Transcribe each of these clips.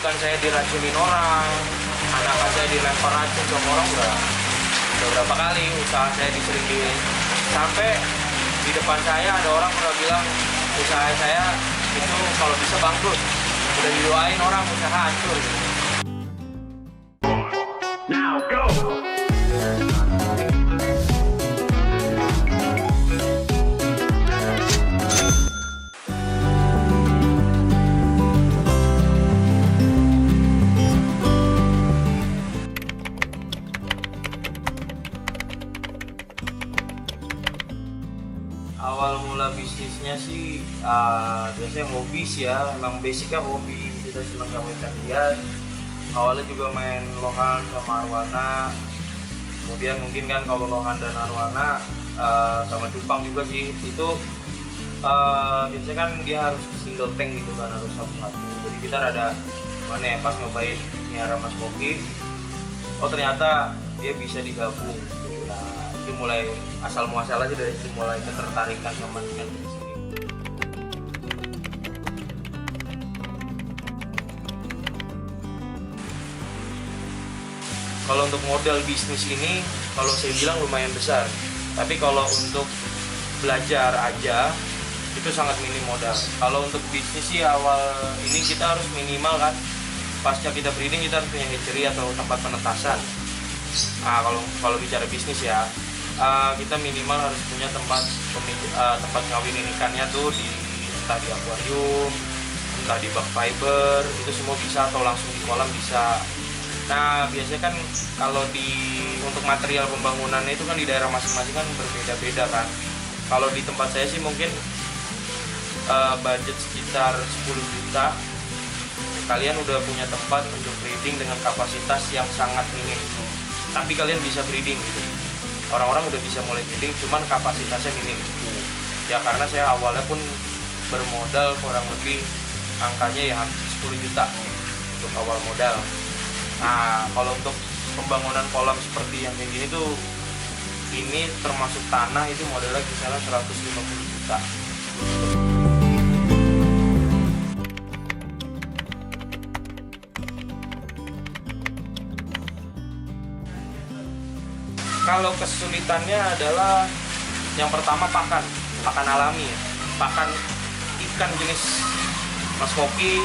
ikan saya diracunin orang, anak saya dilempar racun sama orang, udah berapa kali usaha saya diselingkuhin. Sampai di depan saya ada orang pernah bilang usaha saya itu kalau bisa bangkrut, udah didoain orang usaha hancur. Now go. Awal mula bisnisnya sih biasanya hobi sih ya, emang basicnya hobi, kita senang sama ikan hias. Awalnya juga main lohan sama arwana, kemudian mungkin kan kalau lohan dan arwana sama cupang juga sih, itu biasanya kan dia harus single tank gitu kan, harus satu-satu. Jadi kita rada mana ya, pas nyobain miara mas koki, oh ternyata dia bisa digabung. Nah, itu mulai asal muasal aja dari situ, mulai ketertarikan sama ikan di sini. Kalau untuk modal bisnis ini, kalau saya bilang lumayan besar. Tapi kalau untuk belajar aja, itu sangat minim modal. Kalau untuk bisnis sih awal ini kita harus minimal kan, pasca kita breeding kita harus punya hatchery atau tempat penetasan. Nah, kalau bicara bisnis ya, kita minimal harus punya tempat ngawinin ikannya tuh entah di akuarium, entah di bak fiber, itu semua bisa, atau langsung di kolam bisa. Nah, biasanya kan kalau untuk material pembangunannya itu kan di daerah masing-masing kan berbeda-beda kan. Kalau di tempat saya sih mungkin budget sekitar 10 juta, kalian udah punya tempat untuk breeding dengan kapasitas yang sangat minim. Tapi kalian bisa breeding gitu. Orang-orang udah bisa mulai breeding, cuman kapasitasnya minim. Ya karena saya awalnya pun bermodal kurang lebih angkanya ya 10 juta untuk awal modal. Nah, kalau untuk pembangunan kolam seperti yang kayak gini tuh, ini termasuk tanah itu modalnya kisaran 150 juta. Kalau kesulitannya adalah yang pertama pakan alami ya. Pakan ikan jenis mas koki,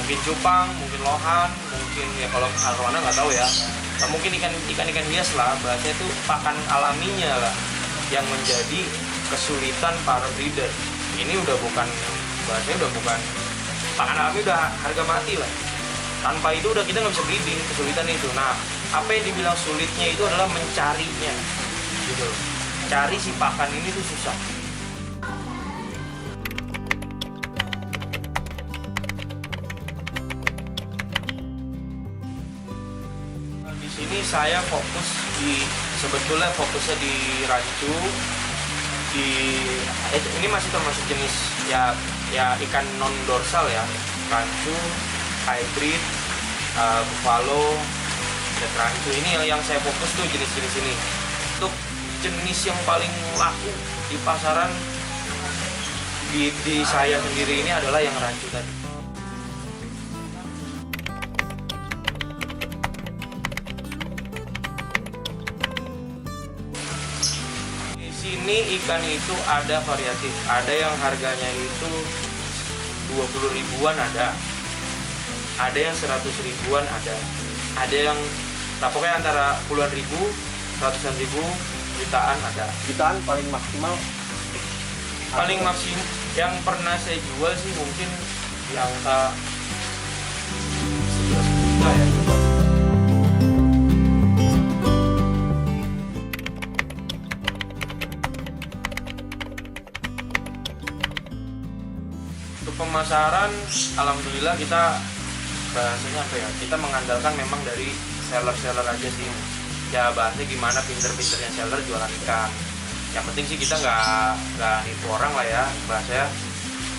mungkin cupang, mungkin lohan, mungkin ya kalau arwana nggak tahu ya. Nah, mungkin ikan hias lah, bahasanya itu pakan alaminya lah yang menjadi kesulitan para breeder. Ini bahasanya udah bukan pakan alami, udah harga mati lah. Tanpa itu udah kita nggak bisa breeding, kesulitan itu. Nah, apa yang dibilang sulitnya itu adalah mencarinya, gitu. Cari si pakan ini tuh susah. Di sini saya sebetulnya fokusnya di rancu, ini masih termasuk jenis ya ikan non dorsal ya, rancu, hybrid, buffalo, dan rancu. Ini yang saya fokus tuh jenis-jenis ini. Untuk jenis yang paling laku di pasaran di saya sendiri ini adalah yang rancu tadi. Di sini ikan itu ada variatif, ada yang harganya itu 20 ribuan ada yang 100 ribuan ada yang pokoknya antara puluhan ribu, ratusan ribu, jutaan ada. Jutaan paling maksimal? Paling maksimal yang pernah saya jual sih mungkin di angka 11 juta ya. Untuk pemasaran, alhamdulillah kita bahasanya apa ya, kita mengandalkan memang dari seller aja sih. Ya bahasanya gimana pinter-pinternya seller jualan ikan. Yang penting sih kita nggak nipu orang lah ya bahasanya.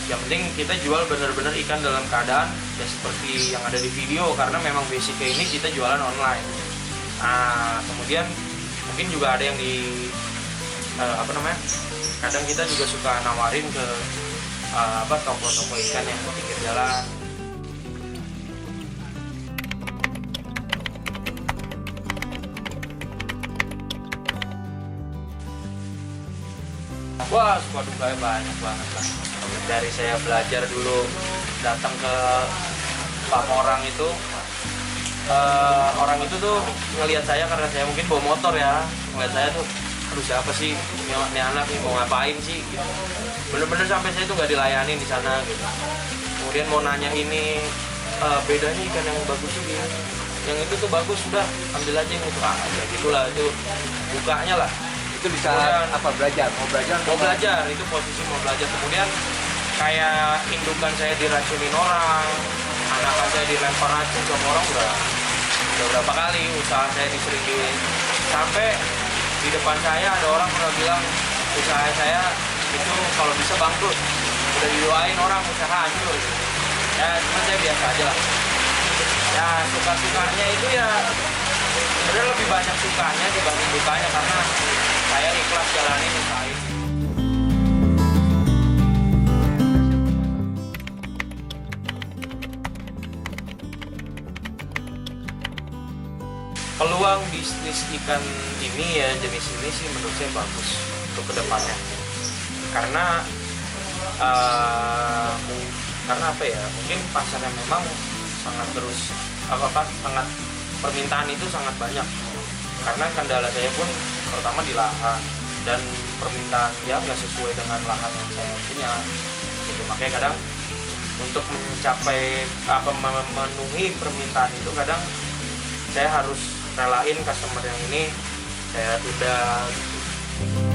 Yang penting kita jual benar-benar ikan dalam keadaan ya seperti yang ada di video, karena memang basicnya ini kita jualan online. Nah, kemudian mungkin juga ada yang kadang kita juga suka nawarin ke toko-toko ikan yang di pinggir jalan. Wah, suka dukanya banyak banget lah. Dari saya belajar dulu datang ke orang itu, orang itu tuh ngelihat saya karena saya mungkin bawa motor ya, ngelihat saya tuh, aduh siapa sih ini anak nih, mau ngapain sih gitu. Bener-bener sampai saya tuh nggak dilayani di sana gitu. Kemudian mau nanya ini, bedanya ikan yang bagus tuh gini, yang itu tuh bagus, sudah ambil aja yang itu, ya gitulah, itu bukanya lah. Itu bisa kemudian, apa belajar mau belajar itu posisi mau belajar. Kemudian kayak indukan saya diracunin orang, anakan saya dilempar racun sama orang, udah berapa kali usaha saya diseringin, sampai di depan saya ada orang pernah bilang usaha saya itu kalau bisa bangkrut, udah didoain orang usaha hancur gitu. Ya cuma saya biasa aja lah ya, suka-sukanya itu ya sebenarnya lebih banyak sukanya dibanding dukanya, karena saya ikhlas jalanin usaha ini. Peluang bisnis ikan ini ya, jenis ini sih menurut saya bagus untuk kedepannya, karena apa ya, mungkin pasarnya memang sangat terus sangat, permintaan itu sangat banyak, karena kendala saya pun pertama di lahan, dan permintaan ya nggak sesuai dengan lahan yang saya punya gitu. Makanya kadang untuk mencapai memenuhi permintaan itu, kadang saya harus relain customer yang ini saya tunda gitu.